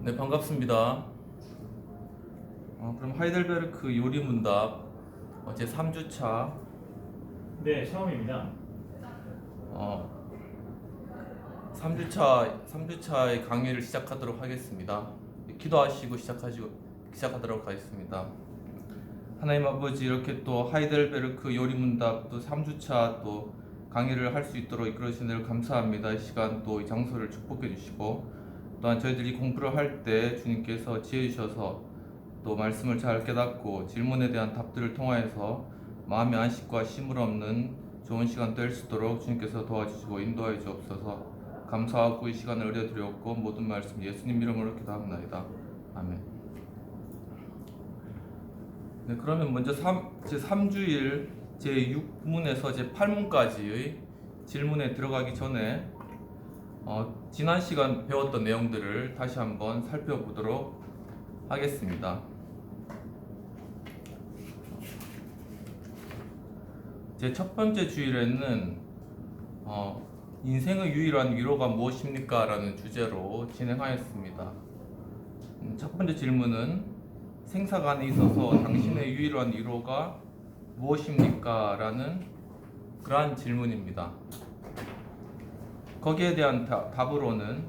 네, 반갑습니다. 그럼 하이델베르크 요리 문답 제 3주차 네, 처음입니다. 3주차의 강의를 시작하도록 하겠습니다. 기도하시고 시작하도록 하겠습니다. 하나님 아버지, 이렇게 또 하이델베르크 요리 문답 또 3주차 또 강의를 할 수 있도록 이끌어 주신 늘 감사합니다. 이 시간 또 이 장소를 축복해 주시고, 또한 저희들이 공부를 할 때 주님께서 지혜 주셔서 또 말씀을 잘 깨닫고 질문에 대한 답들을 통하여서 마음의 안식과 심을 없는 좋은 시간 될 수 있도록 주님께서 도와주시고 인도하여 주옵소서. 감사하고 이 시간을 의뢰드렸고 모든 말씀 예수님 이름으로 기도합니다. 아멘. 네, 그러면 먼저 제 3주일 제 6문에서 제 8문까지의 질문에 들어가기 전에 지난 시간 배웠던 내용들을 다시 한번 살펴보도록 하겠습니다. 제 첫 번째 주일에는 인생의 유일한 위로가 무엇입니까? 라는 주제로 진행하였습니다. 첫 번째 질문은 생사관에 있어서 당신의 유일한 위로가 무엇입니까? 라는 그러한 질문입니다. 거기에 대한 답으로는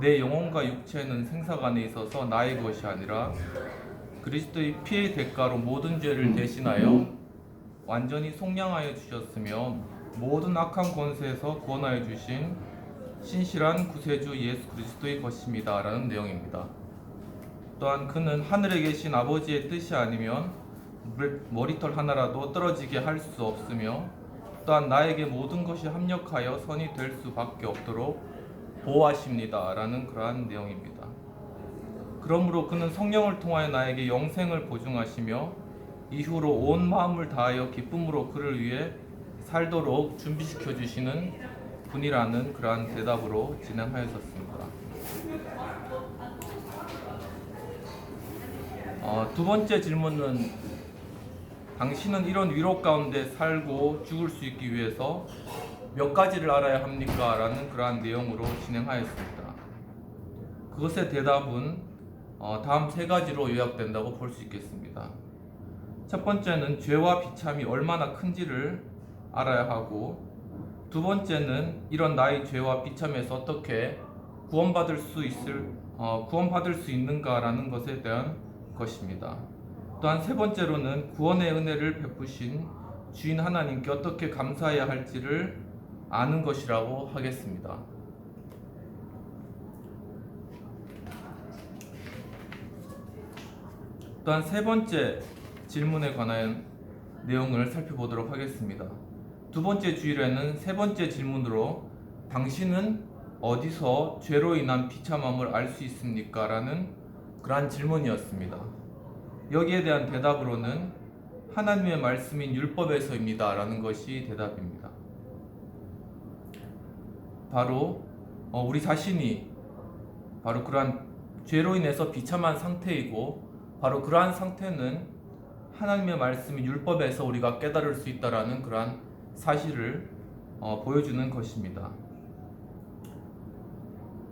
내 영혼과 육체는 생사관에 있어서 나의 것이 아니라 그리스도의 피의 대가로 모든 죄를 대신하여 완전히 속량하여 주셨으며 모든 악한 권세에서 구원하여 주신 신실한 구세주 예수 그리스도의 것입니다. 라는 내용입니다. 또한 그는 하늘에 계신 아버지의 뜻이 아니면 머리털 하나라도 떨어지게 할 수 없으며 또한 나에게 모든 것이 합력하여 선이 될 수밖에 없도록 보호하십니다. 라는 그러한 내용입니다. 그러므로 그는 성령을 통하여 나에게 영생을 보증하시며 이후로 온 마음을 다하여 기쁨으로 그를 위해 살도록 준비시켜 주시는 분이라는 그러한 대답으로 진행하였습니다. 두 번째 질문은 당신은 이런 위로 가운데 살고 죽을 수 있기 위해서 몇 가지를 알아야 합니까? 라는 그러한 내용으로 진행하였습니다. 그것의 대답은 다음 세 가지로 요약된다고 볼 수 있겠습니다. 첫 번째는 죄와 비참이 얼마나 큰지를 알아야 하고, 두 번째는 이런 나의 죄와 비참에서 어떻게 구원받을 수 있는가라는 것에 대한 것입니다. 또한 세 번째로는 구원의 은혜를 베푸신 주인 하나님께 어떻게 감사해야 할지를 아는 것이라고 하겠습니다. 또한 세 번째 질문에 관한 내용을 살펴보도록 하겠습니다. 두 번째 주일에는 세 번째 질문으로 당신은 어디서 죄로 인한 비참함을 알 수 있습니까? 라는 그러한 질문이었습니다. 여기에 대한 대답으로는 하나님의 말씀인 율법에서입니다. 라는 것이 대답입니다. 바로 우리 자신이 바로 그러한 죄로 인해서 비참한 상태이고, 바로 그러한 상태는 하나님의 말씀인 율법에서 우리가 깨달을 수 있다라는 그러한 사실을 보여주는 것입니다.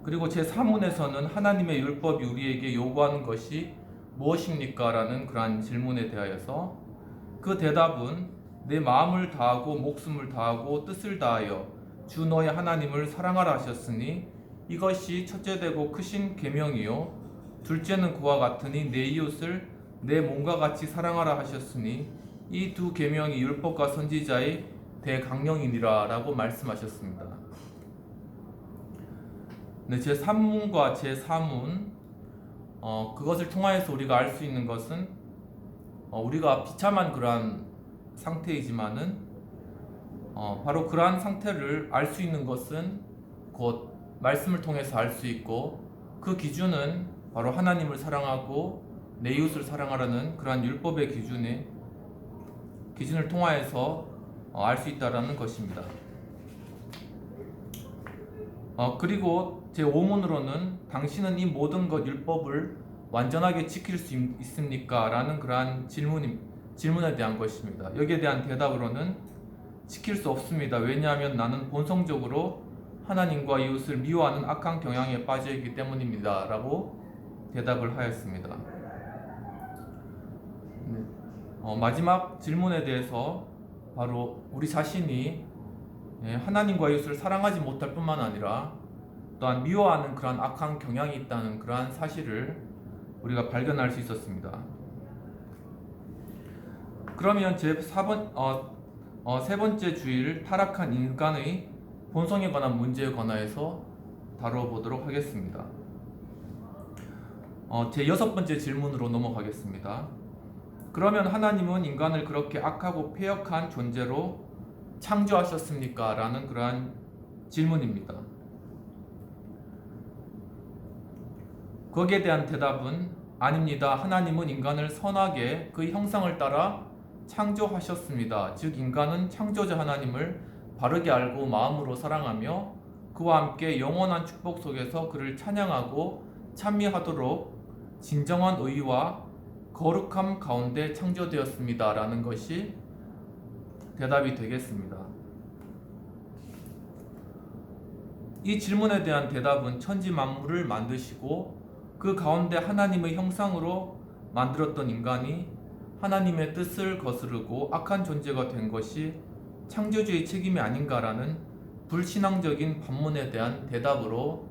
그리고 제3문에서는 하나님의 율법이 우리에게 요구하는 것이 무엇입니까? 라는 그러한 질문에 대하여서 그 대답은 내 마음을 다하고 목숨을 다하고 뜻을 다하여 주 너의 하나님을 사랑하라 하셨으니 이것이 첫째 되고 크신 계명이요 둘째는 그와 같으니 내 이웃을 내 몸과 같이 사랑하라 하셨으니 이 두 계명이 율법과 선지자의 대강령이니라 라고 말씀하셨습니다. 네, 제3문과 제4문 그것을 통하여서 우리가 알 수 있는 것은 우리가 비참한 그러한 상태이지만은 바로 그러한 상태를 알 수 있는 것은 곧 말씀을 통해서 알 수 있고, 그 기준은 바로 하나님을 사랑하고 내 이웃을 사랑하라는 그러한 율법의 기준을 통하여서 알 수 있다라는 것입니다. 그리고 제5문으로는 당신은 이 모든 것 율법을 완전하게 지킬 수 있습니까? 라는 그러한 질문에 대한 것입니다. 여기에 대한 대답으로는 지킬 수 없습니다. 왜냐하면 나는 본성적으로 하나님과 이웃을 미워하는 악한 경향에 빠져 있기 때문입니다. 라고 대답을 하였습니다. 마지막 질문에 대해서 바로 우리 자신이 하나님과 이웃을 사랑하지 못할 뿐만 아니라 또한 미워하는 그러한 악한 경향이 있다는 그러한 사실을 우리가 발견할 수 있었습니다. 그러면 세 번째 주일 타락한 인간의 본성에 관한 문제에 관하여서 다뤄보도록 하겠습니다. 제 6번째 질문으로 넘어가겠습니다. 그러면 하나님은 인간을 그렇게 악하고 패역한 존재로 창조하셨습니까? 라는 그러한 질문입니다. 거기에 대한 대답은 아닙니다. 하나님은 인간을 선하게 그의 형상을 따라 창조하셨습니다. 즉 인간은 창조자 하나님을 바르게 알고 마음으로 사랑하며 그와 함께 영원한 축복 속에서 그를 찬양하고 찬미하도록 진정한 의와 거룩함 가운데 창조되었습니다. 라는 것이 대답이 되겠습니다. 이 질문에 대한 대답은 천지 만물을 만드시고 그 가운데 하나님의 형상으로 만들었던 인간이 하나님의 뜻을 거스르고 악한 존재가 된 것이 창조주의 책임이 아닌가라는 불신앙적인 반문에 대한 대답으로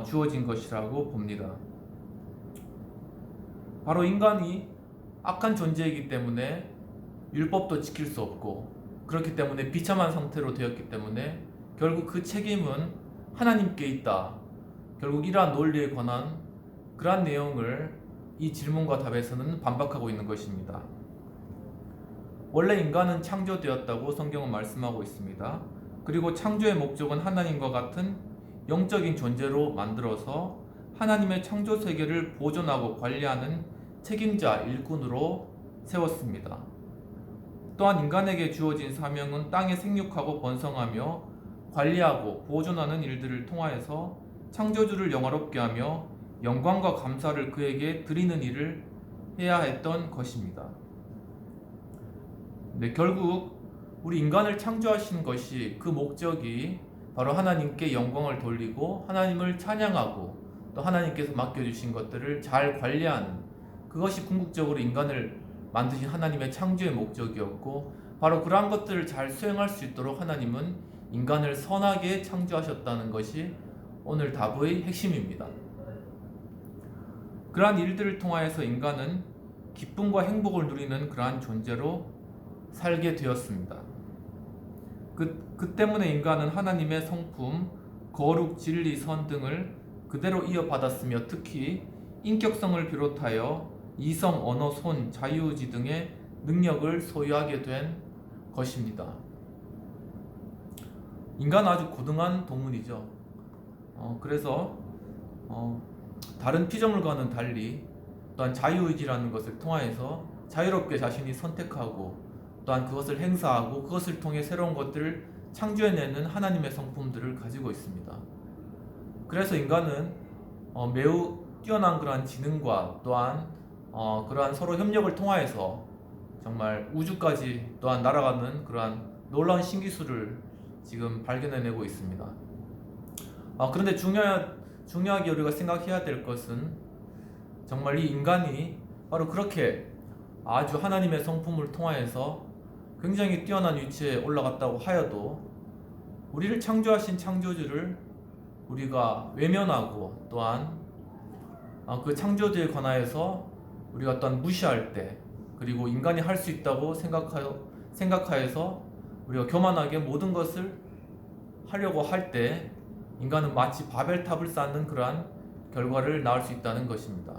주어진 것이라고 봅니다. 바로 인간이 악한 존재이기 때문에 율법도 지킬 수 없고 그렇기 때문에 비참한 상태로 되었기 때문에 결국 그 책임은 하나님께 있다. 결국 이러한 논리에 관한 그러한 내용을 이 질문과 답에서는 반박하고 있는 것입니다. 원래 인간은 창조되었다고 성경은 말씀하고 있습니다. 그리고 창조의 목적은 하나님과 같은 영적인 존재로 만들어서 하나님의 창조 세계를 보존하고 관리하는 책임자 일꾼으로 세웠습니다. 또한 인간에게 주어진 사명은 땅에 생육하고 번성하며 관리하고 보존하는 일들을 통하여서 창조주를 영화롭게 하며 영광과 감사를 그에게 드리는 일을 해야 했던 것입니다. 결국 우리 인간을 창조하신 것이 그 목적이 바로 하나님께 영광을 돌리고 하나님을 찬양하고 또 하나님께서 맡겨주신 것들을 잘 관리하는 그것이 궁극적으로 인간을 만드신 하나님의 창조의 목적이었고 바로 그러한 것들을 잘 수행할 수 있도록 하나님은 인간을 선하게 창조하셨다는 것이 오늘 답의 핵심입니다. 그러한 일들을 통하여서 인간은 기쁨과 행복을 누리는 그러한 존재로 살게 되었습니다. 그 때문에 인간은 하나님의 성품, 거룩, 진리, 선 등을 그대로 이어받았으며 특히 인격성을 비롯하여 이성, 언어, 손, 자유의지 등의 능력을 소유하게 된 것입니다. 인간은 아주 고등한 동물이죠. 그래서 다른 피조물과는 달리 또한 자유의지라는 것을 통하여서 자유롭게 자신이 선택하고 또한 그것을 행사하고 그것을 통해 새로운 것들을 창조해내는 하나님의 성품들을 가지고 있습니다. 그래서 인간은 매우 뛰어난 그러한 지능과 또한 그러한 서로 협력을 통하여서 정말 우주까지 또한 날아가는 그러한 놀라운 신기술을 지금 발견해내고 있습니다. 그런데 중요하게 우리가 생각해야 될 것은 정말 이 인간이 바로 그렇게 아주 하나님의 성품을 통하여서 굉장히 뛰어난 위치에 올라갔다고 하여도 우리를 창조하신 창조주를 우리가 외면하고 또한 그 창조주에 관하여서 우리가 또한 무시할 때 그리고 인간이 할 수 있다고 생각하여서 우리가 교만하게 모든 것을 하려고 할 때 인간은 마치 바벨탑을 쌓는 그러한 결과를 낳을 수 있다는 것입니다.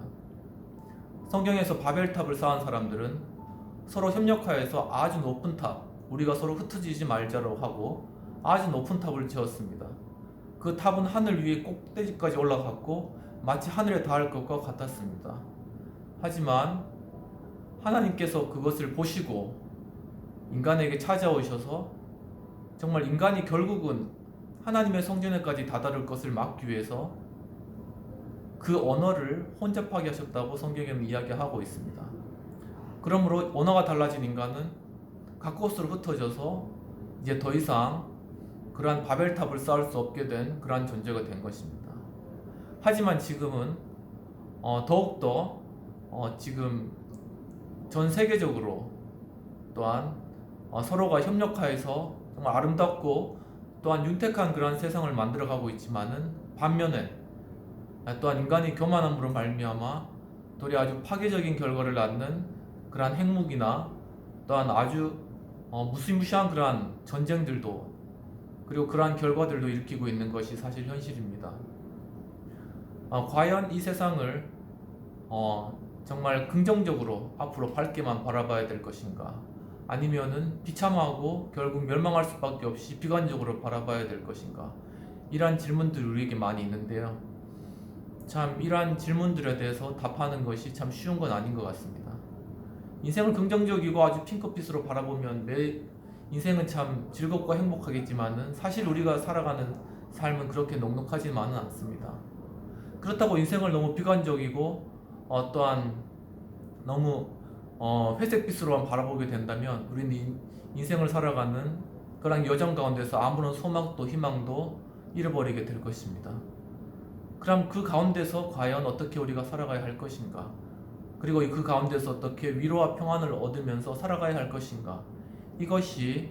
성경에서 바벨탑을 쌓은 사람들은 서로 협력하여서 아주 높은 탑, 우리가 서로 흩어지지 말자로 하고 아주 높은 탑을 지었습니다. 그 탑은 하늘 위에 꼭대기까지 올라갔고 마치 하늘에 닿을 것과 같았습니다. 하지만 하나님께서 그것을 보시고 인간에게 찾아오셔서 정말 인간이 결국은 하나님의 성전에까지 다다를 것을 막기 위해서 그 언어를 혼잡하게 하셨다고 성경에는 이야기하고 있습니다. 그러므로 언어가 달라진 인간은 각 곳으로 흩어져서 이제 더 이상 그러한 바벨탑을 쌓을 수 없게 된 그러한 존재가 된 것입니다. 하지만 지금은 더욱더 지금 전 세계적으로 또한 서로가 협력하여서 정말 아름답고 또한 윤택한 그러한 세상을 만들어가고 있지만은 반면에 또한 인간의 교만함으로 말미암아 도리 아주 파괴적인 결과를 낳는 그러한 핵무기나 또한 아주 무시무시한 그러한 전쟁들도 그리고 그러한 결과들도 일으키고 있는 것이 사실 현실입니다. 과연 이 세상을 정말 긍정적으로 앞으로 밝게만 바라봐야 될 것인가, 아니면은 비참하고 결국 멸망할 수밖에 없이 비관적으로 바라봐야 될 것인가, 이러한 질문들이 우리에게 많이 있는데요. 참 이러한 질문들에 대해서 답하는 것이 참 쉬운 건 아닌 것 같습니다. 인생을 긍정적이고 아주 핑크빛으로 바라보면 매 인생은 참 즐겁고 행복하겠지만은 사실 우리가 살아가는 삶은 그렇게 녹록하지만은 않습니다. 그렇다고 인생을 너무 비관적이고 또한 너무 회색빛으로만 바라보게 된다면 우리는 인생을 살아가는 그런 여정 가운데서 아무런 소망도 희망도 잃어버리게 될 것입니다. 그럼 그 가운데서 과연 어떻게 우리가 살아가야 할 것인가, 그리고 그 가운데서 어떻게 위로와 평안을 얻으면서 살아가야 할 것인가, 이것이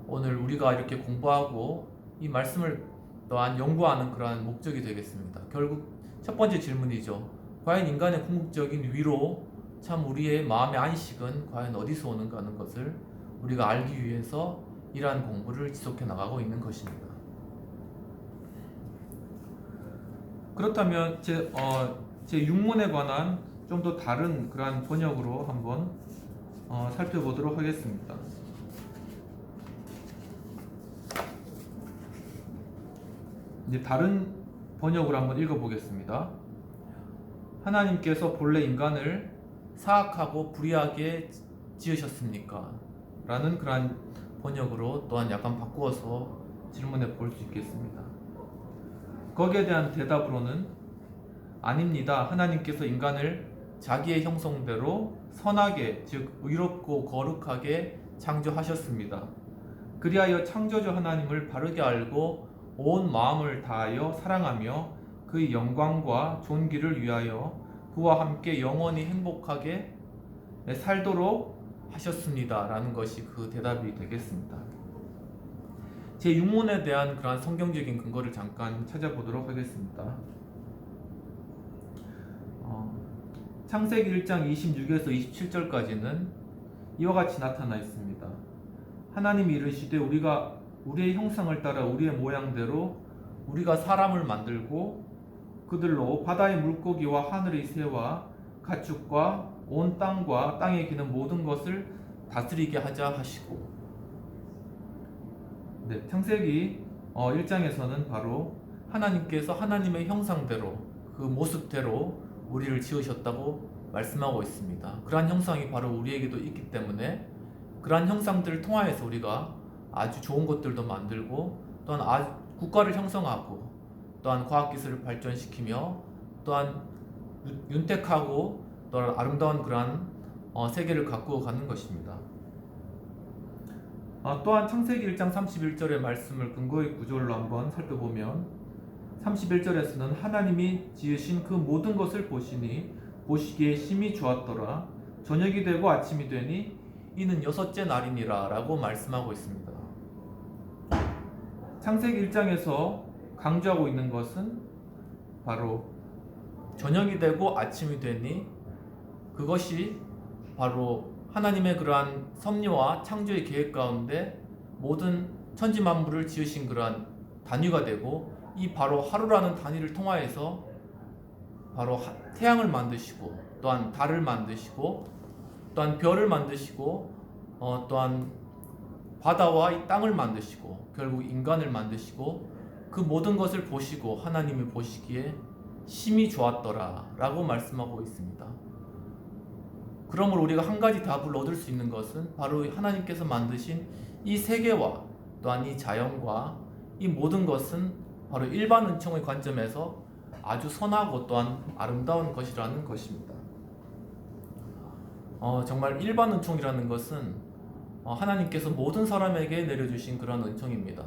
오늘 우리가 이렇게 공부하고 이 말씀을 또한 연구하는 그러한 목적이 되겠습니다. 결국 첫 번째 질문이죠. 과연 인간의 궁극적인 위로, 참 우리의 마음의 안식은 과연 어디서 오는가 하는 것을 우리가 알기 위해서 이러한 공부를 지속해 나가고 있는 것입니다. 그렇다면 제 6문에 관한 좀 더 다른 그러한 번역으로 한번 살펴보도록 하겠습니다. 이제 다른 번역으로 한번 읽어보겠습니다. 하나님께서 본래 인간을 사악하고 불의하게 지으셨습니까? 라는 그러한 번역으로 또한 약간 바꾸어서 질문해 볼 수 있겠습니다. 거기에 대한 대답으로는 아닙니다. 하나님께서 인간을 자기의 형성대로 선하게, 즉 의롭고 거룩하게 창조하셨습니다. 그리하여 창조주 하나님을 바르게 알고 온 마음을 다하여 사랑하며 그의 영광과 존귀를 위하여 그와 함께 영원히 행복하게 살도록 하셨습니다. 라는 것이 그 대답이 되겠습니다. 제 6문에 대한 그러한 성경적인 근거를 잠깐 찾아보도록 하겠습니다. 창세기 1장 26에서 27절까지는 이와 같이 나타나 있습니다. 하나님이 이르시되 우리가 우리의 형상을 따라 우리의 모양대로 우리가 사람을 만들고 그들로 바다의 물고기와 하늘의 새와 가축과 온 땅과 땅에 기는 모든 것을 다스리게 하자 하시고, 창세기 1장에서는 바로 하나님께서 하나님의 형상대로 그 모습대로 우리를 지으셨다고 말씀하고 있습니다. 그러한 형상이 바로 우리에게도 있기 때문에 그러한 형상들을 통하여서 우리가 아주 좋은 것들도 만들고 또한 국가를 형성하고 또한 과학기술을 발전시키며 또한 윤택하고 또한 아름다운 그러한 세계를 가꾸어 가는 것입니다. 또한 창세기 1장 31절의 말씀을 근거의 구절로 한번 살펴보면 31절에서는 하나님이 지으신 그 모든 것을 보시니 보시기에 심히 좋았더라. 저녁이 되고 아침이 되니 이는 여섯째 날이니라 라고 말씀하고 있습니다. 창세기 1장에서 강조하고 있는 것은 바로 저녁이 되고 아침이 되니 그것이 바로 하나님의 그러한 섭리와 창조의 계획 가운데 모든 천지 만물을 지으신 그러한 단위가 되고, 이 바로 하루라는 단위를 통하여서 바로 태양을 만드시고 또한 달을 만드시고 또한 별을 만드시고 또한 바다와 이 땅을 만드시고 결국 인간을 만드시고 그 모든 것을 보시고 하나님이 보시기에 심히 좋았더라 라고 말씀하고 있습니다. 그러므로 우리가 한 가지 답을 얻을 수 있는 것은 바로 하나님께서 만드신 이 세계와 또한 이 자연과 이 모든 것은 바로 일반 은총의 관점에서 아주 선하고 또한 아름다운 것이라는 것입니다. 정말 일반 은총이라는 것은 하나님께서 모든 사람에게 내려주신 그런 은총입니다.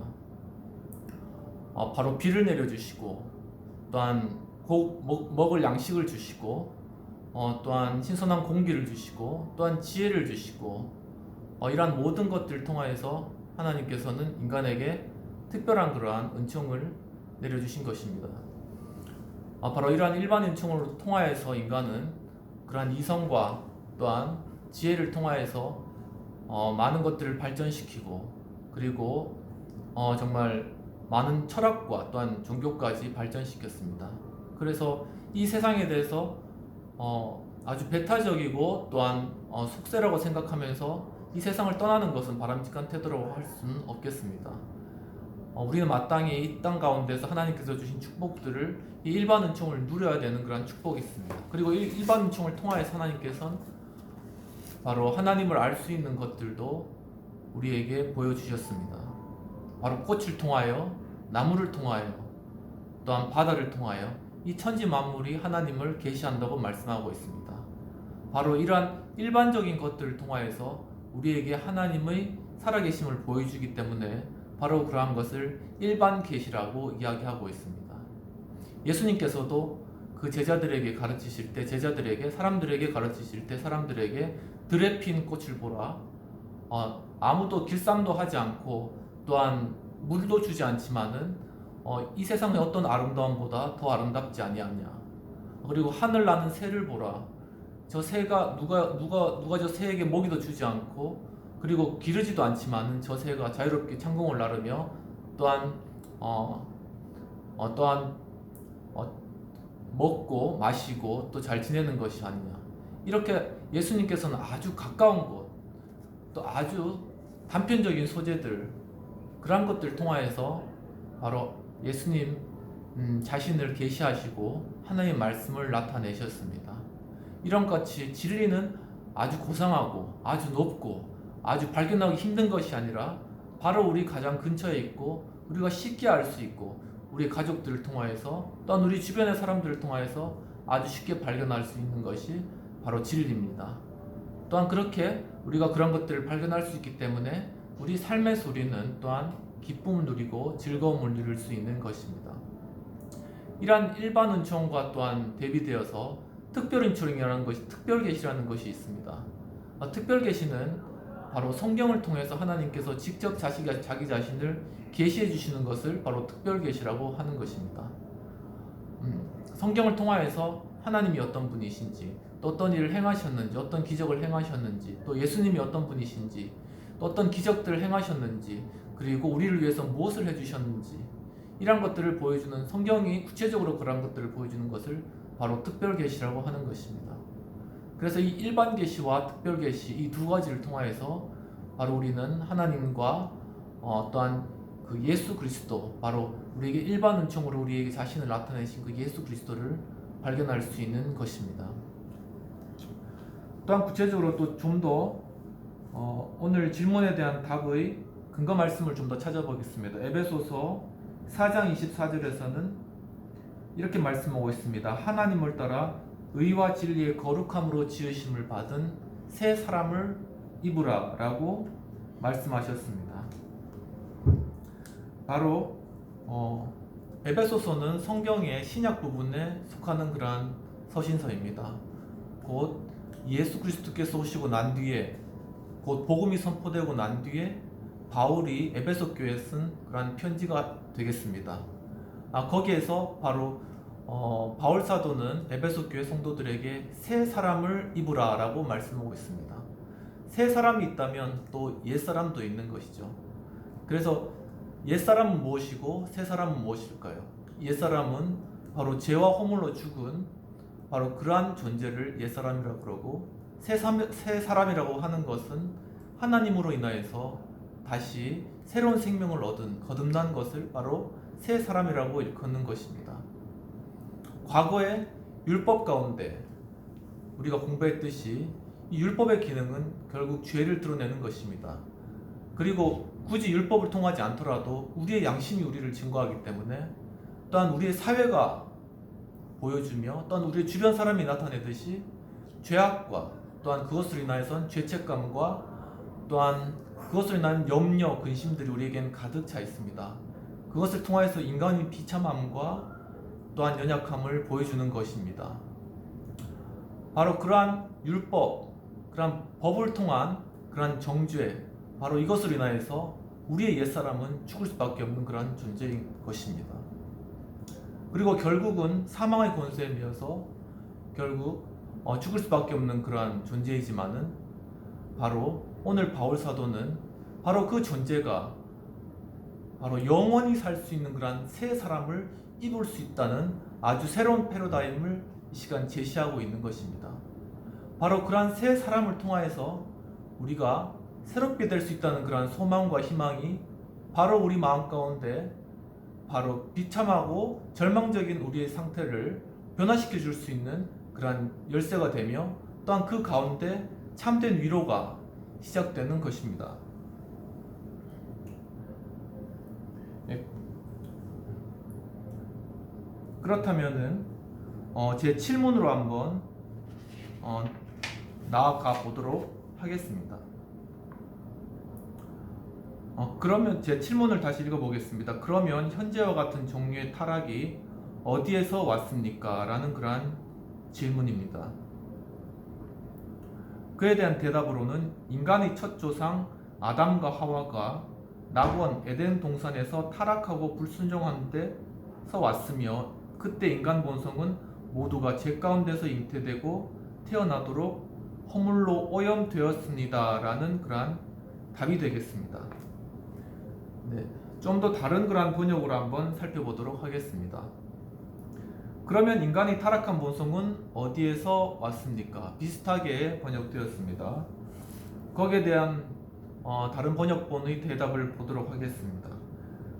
바로 비를 내려주시고 또한 먹을 양식을 주시고 또한 신선한 공기를 주시고 또한 지혜를 주시고 이러한 모든 것들을 통하여서 하나님께서는 인간에게 특별한 그러한 은총을 내려주신 것입니다. 바로 이러한 일반 은총을 통하여서 인간은 그러한 이성과 또한 지혜를 통하여서 많은 것들을 발전시키고 그리고 정말 많은 철학과 또한 종교까지 발전시켰습니다. 그래서 이 세상에 대해서 아주 배타적이고 또한 속세라고 생각하면서 이 세상을 떠나는 것은 바람직한 태도라고 할 수는 없겠습니다. 우리는 마땅히 이 땅 가운데서 하나님께서 주신 축복들을 이 일반 은총을 누려야 되는 그런 축복이 있습니다. 그리고 일반 은총을 통하여서 하나님께서는 바로 하나님을 알 수 있는 것들도 우리에게 보여주셨습니다. 바로 꽃을 통하여, 나무를 통하여, 또한 바다를 통하여 이 천지 만물이 하나님을 계시한다고 말씀하고 있습니다. 바로 이러한 일반적인 것들을 통하여서 우리에게 하나님의 살아계심을 보여주기 때문에 바로 그러한 것을 일반 계시라고 이야기하고 있습니다. 예수님께서도 그 제자들에게 가르치실 때 사람들에게 가르치실 때 사람들에게 들에 핀 꽃을 보라. 아무도 길쌈도 하지 않고 또한 물도 주지 않지만은 이 세상의 어떤 아름다움보다 더 아름답지 아니하냐. 그리고 하늘 나는 새를 보라. 저 새가 누가 저 새에게 먹이도 주지 않고 그리고 기르지도 않지만은 저 새가 자유롭게 창공을 나르며 또한 먹고 마시고 또 잘 지내는 것이 아니냐. 이렇게 예수님께서는 아주 가까운 곳, 또 아주 단편적인 소재들, 그런 것들을 통하여서 바로 예수님 자신을 계시하시고 하나님의 말씀을 나타내셨습니다. 이런 같이 진리는 아주 고상하고 아주 높고 아주 발견하기 힘든 것이 아니라 바로 우리 가장 근처에 있고 우리가 쉽게 알 수 있고 우리 가족들을 통하여서 또한 우리 주변의 사람들을 통하여서 아주 쉽게 발견할 수 있는 것이 바로 진리입니다. 또한 그렇게 우리가 그런 것들을 발견할 수 있기 때문에 우리 삶의 소리는 또한 기쁨을 누리고 즐거움을 누릴 수 있는 것입니다. 이러한 일반 은총과 또한 대비되어서 특별 은총이라는 것이 특별 계시라는 것이 있습니다. 특별 계시는 바로 성경을 통해서 하나님께서 직접 자기 자신을 계시해 주시는 것을 바로 특별 계시라고 하는 것입니다. 성경을 통하여서 하나님이 어떤 분이신지, 또 어떤 일을 행하셨는지, 어떤 기적을 행하셨는지, 또 예수님이 어떤 분이신지, 또 어떤 기적들을 행하셨는지, 그리고 우리를 위해서 무엇을 해주셨는지, 이런 것들을 보여주는, 성경이 구체적으로 그런 것들을 보여주는 것을 바로 특별 계시라고 하는 것입니다. 그래서 이 일반 계시와 특별 계시 이 두 가지를 통하여서 바로 우리는 하나님과 또한 그 예수 그리스도, 바로 우리에게 일반 은총으로 우리에게 자신을 나타내신 그 예수 그리스도를 발견할 수 있는 것입니다. 또한 구체적으로 또 좀 더 오늘 질문에 대한 답의 근거 말씀을 좀 더 찾아보겠습니다. 에베소서 4장 24절에서는 이렇게 말씀하고 있습니다. 하나님을 따라 의와 진리의 거룩함으로 지으심을 받은 새 사람을 입으라 라고 말씀하셨습니다. 바로 에베소서는 성경의 신약 부분에 속하는 그러한 서신서입니다. 곧 예수 그리스도께서 오시고 난 뒤에, 곧 복음이 선포되고 난 뒤에 바울이 에베소 교회에 쓴 그러한 편지가 되겠습니다. 거기에서 바로 바울 사도는 에베소 교회 성도들에게 새 사람을 입으라 라고 말씀하고 있습니다. 새 사람이 있다면 또 옛사람도 있는 것이죠. 그래서 옛사람은 무엇이고 새 사람은 무엇일까요? 옛사람은 바로 죄와 허물로 죽은 바로 그러한 존재를 옛사람이라고 그러고, 새 사람이라고 하는 것은 하나님으로 인하여서 다시 새로운 생명을 얻은 거듭난 것을 바로 새 사람이라고 일컫는 것입니다. 과거의 율법 가운데 우리가 공부했듯이 이 율법의 기능은 결국 죄를 드러내는 것입니다. 그리고 굳이 율법을 통하지 않더라도 우리의 양심이 우리를 증거하기 때문에, 또한 우리의 사회가 보여주며, 또한 우리의 주변 사람이 나타내듯이 죄악과 또한 그것으로 인하여선 죄책감과 또한 그것으로 인한 염려, 근심들이 우리에게는 가득 차 있습니다. 그것을 통하여서 인간의 비참함과 또한 연약함을 보여주는 것입니다. 바로 그러한 율법, 그러한 법을 통한 그러한 정죄, 바로 이것을 인하여서 우리의 옛사람은 죽을 수밖에 없는 그러한 존재인 것입니다. 그리고 결국은 사망의 권세에 매여서 결국 죽을 수밖에 없는 그러한 존재이지만은 바로 오늘 바울 사도는 바로 그 존재가 바로 영원히 살 수 있는 그러한 새 사람을 입을 수 있다는 아주 새로운 패러다임을 이 시간 제시하고 있는 것입니다. 바로 그러한 새 사람을 통하여서 우리가 새롭게 될 수 있다는 그러한 소망과 희망이 바로 우리 마음 가운데 바로 비참하고 절망적인 우리의 상태를 변화시켜 줄 수 있는 그러한 열쇠가 되며 또한 그 가운데 참된 위로가 시작되는 것입니다. 그렇다면은 제 7문으로 한번 나아가 보도록 하겠습니다. 그러면 제 7문을 다시 읽어보겠습니다. 그러면 현재와 같은 종류의 타락이 어디에서 왔습니까? 라는 그러한 질문입니다. 그에 대한 대답으로는 인간의 첫 조상 아담과 하와가 낙원 에덴 동산에서 타락하고 불순종한 데서 왔으며 그때 인간 본성은 모두가 죄 가운데서 잉태되고 태어나도록 허물로 오염되었습니다. 라는 그러한 답이 되겠습니다. 네, 좀 더 다른 그러한 번역으로 한번 살펴보도록 하겠습니다. 그러면 인간의 타락한 본성은 어디에서 왔습니까? 비슷하게 번역되었습니다. 거기에 대한 다른 번역본의 대답을 보도록 하겠습니다.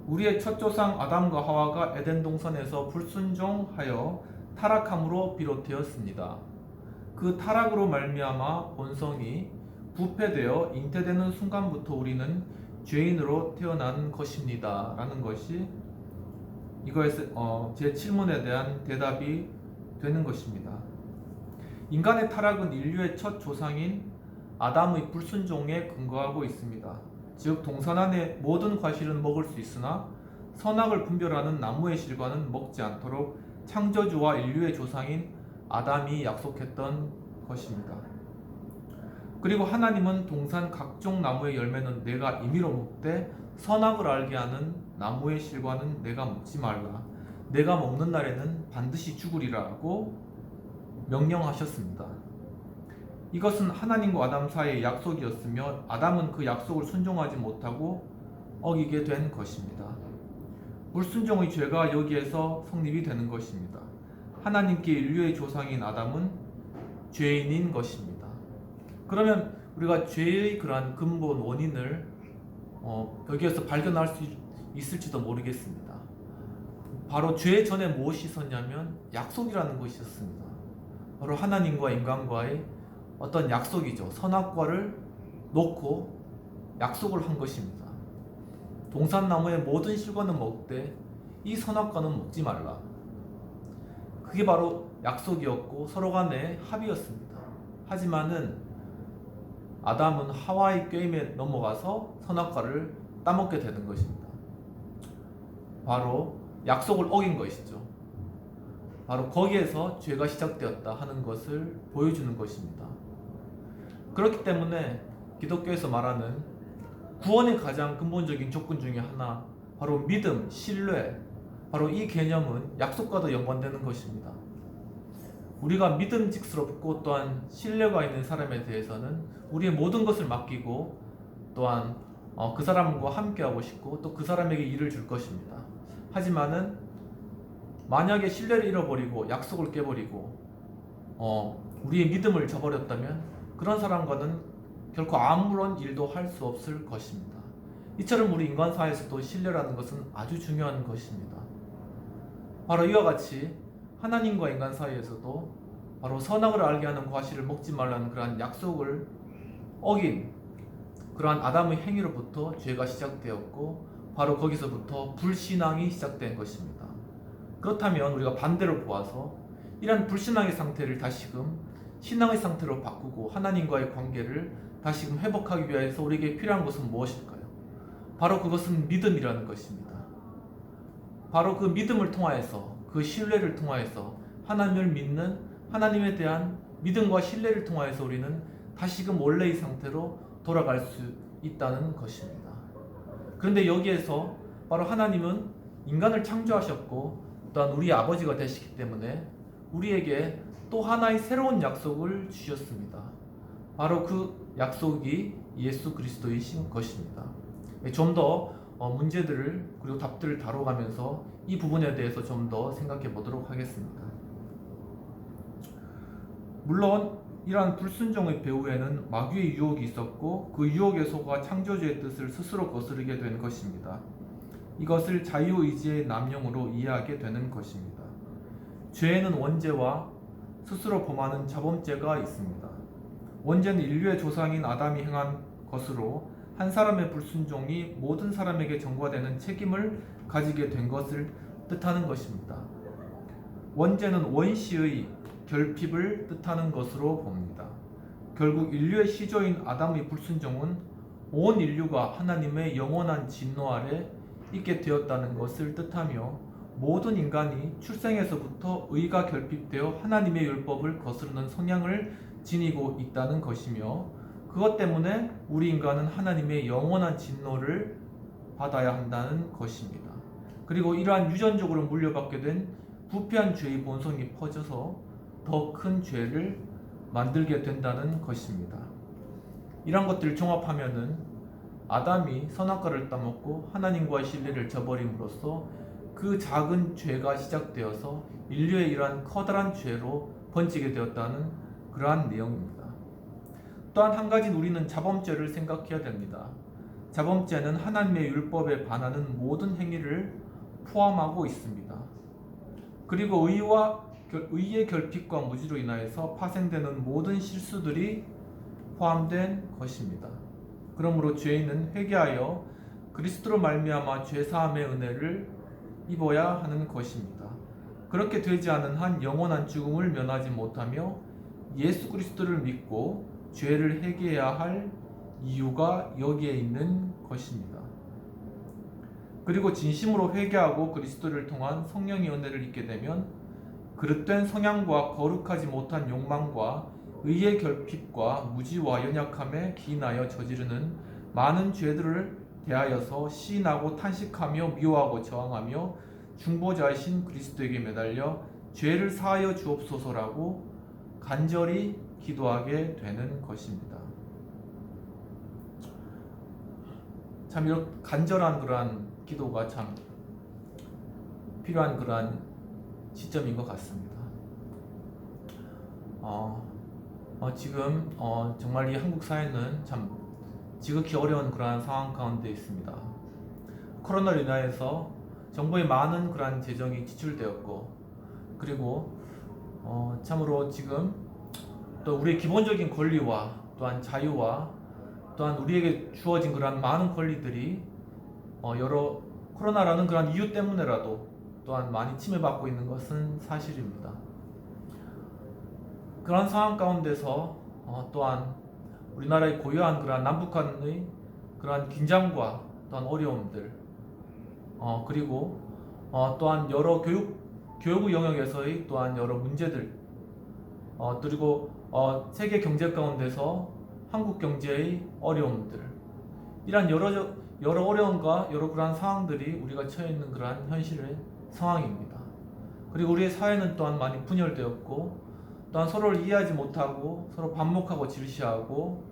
우리의 첫 조상 아담과 하와가 에덴 동산에서 불순종하여 타락함으로 비롯되었습니다. 그 타락으로 말미암아 본성이 부패되어 잉태되는 순간부터 우리는 죄인으로 태어난 것입니다. 라는 것이 이거에서 제 7문에 대한 대답이 되는 것입니다. 인간의 타락은 인류의 첫 조상인 아담의 불순종에 근거하고 있습니다. 즉 동산 안의 모든 과실은 먹을 수 있으나 선악을 분별하는 나무의 실과는 먹지 않도록 창조주와 인류의 조상인 아담이 약속했던 것입니다. 그리고 하나님은 동산 각종 나무의 열매는 내가 임의로 먹되 선악을 알게 하는 나무의 실과는 내가 먹지 말라. 내가 먹는 날에는 반드시 죽으리라고 명령하셨습니다. 이것은 하나님과 아담 사이의 약속이었으며 아담은 그 약속을 순종하지 못하고 어기게 된 것입니다. 불순종의 죄가 여기에서 성립이 되는 것입니다. 하나님께 인류의 조상인 아담은 죄인인 것입니다. 그러면 우리가 죄의 그러한 근본 원인을 여기에서 발견할 수 있을지도 모르겠습니다. 바로 죄 전에 무엇이 있었냐면 약속이라는 것이 있었습니다. 바로 하나님과 인간과의 어떤 약속이죠. 선악과를 놓고 약속을 한 것입니다. 동산나무의 모든 실과는 먹되 이 선악과는 먹지 말라. 그게 바로 약속이었고 서로 간의 합의였습니다. 하지만은 아담은 하와의 꾀임에 넘어가서 선악과를 따먹게 되는 것입니다. 바로 약속을 어긴 것이죠. 바로 거기에서 죄가 시작되었다 하는 것을 보여주는 것입니다. 그렇기 때문에 기독교에서 말하는 구원의 가장 근본적인 조건 중에 하나, 바로 믿음, 신뢰, 바로 이 개념은 약속과도 연관되는 것입니다. 우리가 믿음직스럽고 또한 신뢰가 있는 사람에 대해서는 우리의 모든 것을 맡기고 또한 그 사람과 함께하고 싶고 또 그 사람에게 일을 줄 것입니다. 하지만은 만약에 신뢰를 잃어버리고 약속을 깨버리고 우리의 믿음을 저버렸다면 그런 사람과는 결코 아무런 일도 할 수 없을 것입니다. 이처럼 우리 인간 사회에서도 신뢰라는 것은 아주 중요한 것입니다. 바로 이와 같이 하나님과 인간 사이에서도 바로 선악을 알게 하는 과실을 먹지 말라는 그러한 약속을 어긴 그러한 아담의 행위로부터 죄가 시작되었고 바로 거기서부터 불신앙이 시작된 것입니다. 그렇다면 우리가 반대로 보아서 이러한 불신앙의 상태를 다시금 신앙의 상태로 바꾸고 하나님과의 관계를 다시금 회복하기 위해서 우리에게 필요한 것은 무엇일까요? 바로 그것은 믿음이라는 것입니다. 바로 그 믿음을 통하여서, 그 신뢰를 통하여서, 하나님을 믿는 하나님에 대한 믿음과 신뢰를 통하여서 우리는 다시금 원래의 상태로 돌아갈 수 있다는 것입니다. 그런데 여기에서 바로 하나님은 인간을 창조하셨고 또한 우리의 아버지가 되시기 때문에 우리에게 또 하나의 새로운 약속을 주셨습니다. 바로 그 약속이 예수 그리스도이신 것입니다. 좀 더 문제들을 그리고 답들을 다뤄가면서 이 부분에 대해서 좀 더 생각해 보도록 하겠습니다. 물론 이러한 불순종의 배후에는 마귀의 유혹이 있었고 그 유혹에 속아 창조주의 뜻을 스스로 거스르게 된 것입니다. 이것을 자유의지의 남용으로 이해하게 되는 것입니다. 죄에는 원죄와 스스로 범하는 자범죄가 있습니다. 원죄는 인류의 조상인 아담이 행한 것으로 한 사람의 불순종이 모든 사람에게 전가되는 책임을 가지게 된 것을 뜻하는 것입니다. 원죄는 원시의 결핍을 뜻하는 것으로 봅니다. 결국 인류의 시조인 아담의 불순종은 온 인류가 하나님의 영원한 진노 아래 있게 되었다는 것을 뜻하며 모든 인간이 출생에서부터 의가 결핍되어 하나님의 율법을 거스르는 성향을 지니고 있다는 것이며 그것 때문에 우리 인간은 하나님의 영원한 진노를 받아야 한다는 것입니다. 그리고 이러한 유전적으로 물려받게 된 부패한 죄의 본성이 퍼져서 더 큰 죄를 만들게 된다는 것입니다. 이런 것들을 종합하면은 아담이 선악과를 따먹고 하나님과의 신뢰를 저버림으로써 그 작은 죄가 시작되어서 인류의 이러한 커다란 죄로 번지게 되었다는 그러한 내용입니다. 또한 한 가지 우리는 자범죄를 생각해야 됩니다. 자범죄는 하나님의 율법에 반하는 모든 행위를 포함하고 있습니다. 그리고 의의 결핍과 무지로 인하여서 파생되는 모든 실수들이 포함된 것입니다. 그러므로 죄인은 회개하여 그리스도로 말미암아 죄 사함의 은혜를 입어야 하는 것입니다. 그렇게 되지 않은 한 영원한 죽음을 면하지 못하며 예수 그리스도를 믿고 죄를 회개해야 할 이유가 여기에 있는 것입니다. 그리고 진심으로 회개하고 그리스도를 통한 성령의 은혜를 입게 되면 그릇된 성향과 거룩하지 못한 욕망과 의의 결핍과 무지와 연약함에 기인하여 저지르는 많은 죄들을 대하여서 시인하고 탄식하며 미워하고 저항하며 중보자이신 그리스도에게 매달려 죄를 사하여 주옵소서라고 간절히 기도하게 되는 것입니다. 참 이렇게 간절한 그러한 기도가 참 필요한 그러한 시점인 것 같습니다. 지금 정말 이 한국 사회는 참 지극히 어려운 그러한 상황 가운데 있습니다. 코로나로 인하여서 정부의 많은 그러한 재정이 지출되었고 그리고 참으로 지금 또 우리의 기본적인 권리와 또한 자유와 또한 우리에게 주어진 그러한 많은 권리들이 여러 코로나라는 그러한 이유 때문에라도 또한 많이 침해받고 있는 것은 사실입니다. 그런 상황 가운데서 또한 우리나라의 고유한 그러한 남북한의 그러한 긴장과 또한 어려움들 그리고 또한 여러 교육의 영역에서의 또한 여러 문제들 그리고 세계 경제 가운데서 한국 경제의 어려움들 이러한 여러 어려움과 여러 그러한 상황들이 우리가 처해 있는 그러한 현실의 상황입니다. 그리고 우리의 사회는 또한 많이 분열되었고 또한 서로를 이해하지 못하고 서로 반목하고 질시하고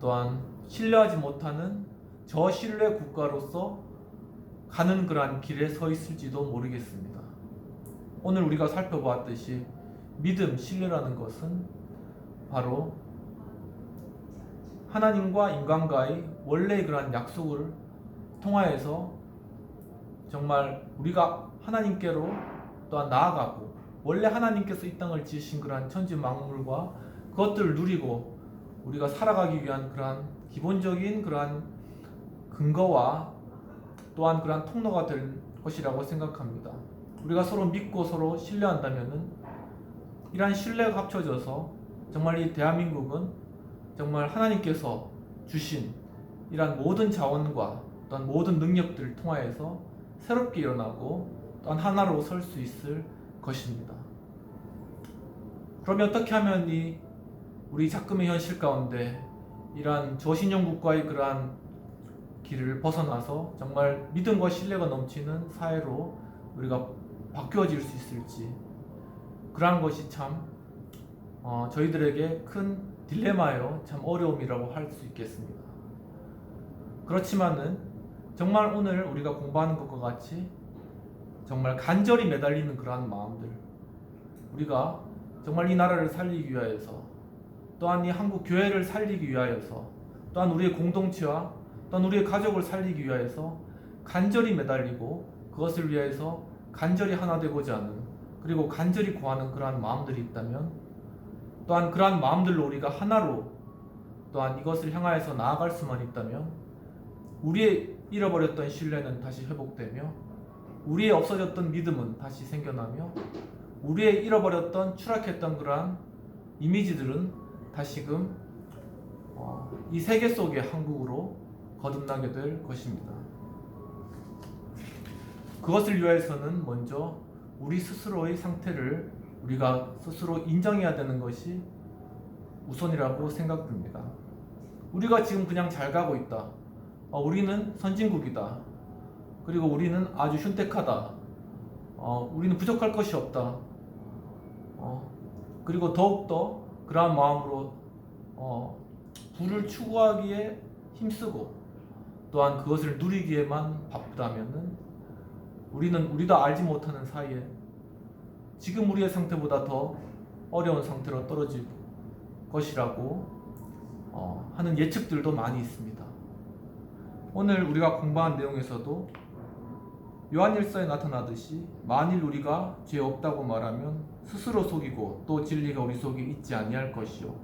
또한 신뢰하지 못하는 저신뢰 국가로서 가는 그러한 길에 서 있을지도 모르겠습니다. 오늘 우리가 살펴보았듯이 믿음, 신뢰라는 것은 바로 하나님과 인간과의 원래의 그러한 약속을 통하여서 정말 우리가 하나님께로 또한 나아가고 원래 하나님께서 이 땅을 지으신 그러한 천지 만물과 그것들을 누리고 우리가 살아가기 위한 그러한 기본적인 그러한 근거와 또한 그러한 통로가 될 것이라고 생각합니다. 우리가 서로 믿고 서로 신뢰한다면은 이러한 신뢰가 합쳐져서 정말 이 대한민국은 정말 하나님께서 주신 이러한 모든 자원과 또한 모든 능력들을 통하여서 새롭게 일어나고 또한 하나로 설 수 있을 것입니다. 그러면 어떻게 하면 이 우리 작금의 현실 가운데 이러한 저신용 국가의 그러한 길을 벗어나서 정말 믿음과 신뢰가 넘치는 사회로 우리가 바뀌어질 수 있을지, 그러한 것이 참 저희들에게 큰 딜레마요, 참 어려움이라고 할 수 있겠습니다. 그렇지만은 정말 오늘 우리가 공부하는 것과 같이 정말 간절히 매달리는 그러한 마음들, 우리가 정말 이 나라를 살리기 위하여서, 또한 이 한국 교회를 살리기 위하여서, 또한 우리의 공동체와 또한 우리의 가족을 살리기 위하여서 간절히 매달리고 그것을 위해서 간절히 하나 되고자 하는, 그리고 간절히 구하는 그러한 마음들이 있다면, 또한 그러한 마음들로 우리가 하나로 또한 이것을 향하여서 나아갈 수만 있다면 우리의 잃어버렸던 신뢰는 다시 회복되며, 우리의 없어졌던 믿음은 다시 생겨나며, 우리의 잃어버렸던 추락했던 그러한 이미지들은 다시금 이 세계 속의 한국으로 거듭나게 될 것입니다. 그것을 위해서는 먼저 우리 스스로의 상태를 우리가 스스로 인정해야 되는 것이 우선이라고 생각됩니다. 우리가 지금 그냥 잘 가고 있다. 우리는 선진국이다. 그리고 우리는 아주 흉택하다. 우리는 부족할 것이 없다. 그리고 더욱더 그러한 마음으로 부를 추구하기에 힘쓰고 또한 그것을 누리기에만 바쁘다면은 우리도 알지 못하는 사이에 지금 우리의 상태보다 더 어려운 상태로 떨어질 것이라고 하는 예측들도 많이 있습니다. 오늘 우리가 공부한 내용에서도 요한일서에 나타나듯이 만일 우리가 죄 없다고 말하면 스스로 속이고 또 진리가 우리 속에 있지 아니할 것이요,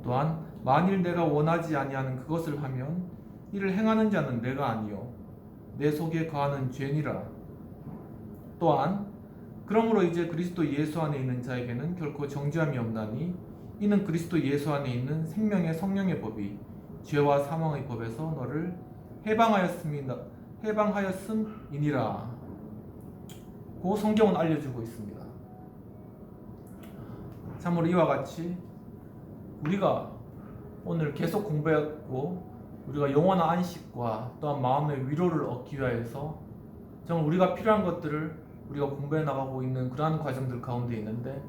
또한 만일 내가 원하지 아니하는 그것을 하면 이를 행하는 자는 내가 아니요 내 속에 거하는 죄니라. 또한 그러므로 이제 그리스도 예수 안에 있는 자에게는 결코 정죄함이 없나니 이는 그리스도 예수 안에 있는 생명의 성령의 법이 죄와 사망의 법에서 너를 해방하였음이니라. 그 성경은 알려주고 있습니다. 참으로 이와 같이 우리가 오늘 계속 공부했고 우리가 영원한 안식과 또한 마음의 위로를 얻기 위해서 정말 우리가 필요한 것들을 우리가 공부해 나가고 있는 그러한 과정들 가운데 있는데,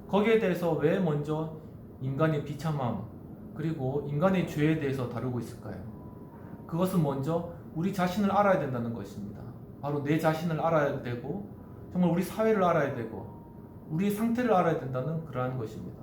거기에 대해서 왜 먼저 인간의 비참함 그리고 인간의 죄에 대해서 다루고 있을까요? 그것은 먼저 우리 자신을 알아야 된다는 것입니다. 바로 내 자신을 알아야 되고 정말 우리 사회를 알아야 되고 우리의 상태를 알아야 된다는 그러한 것입니다.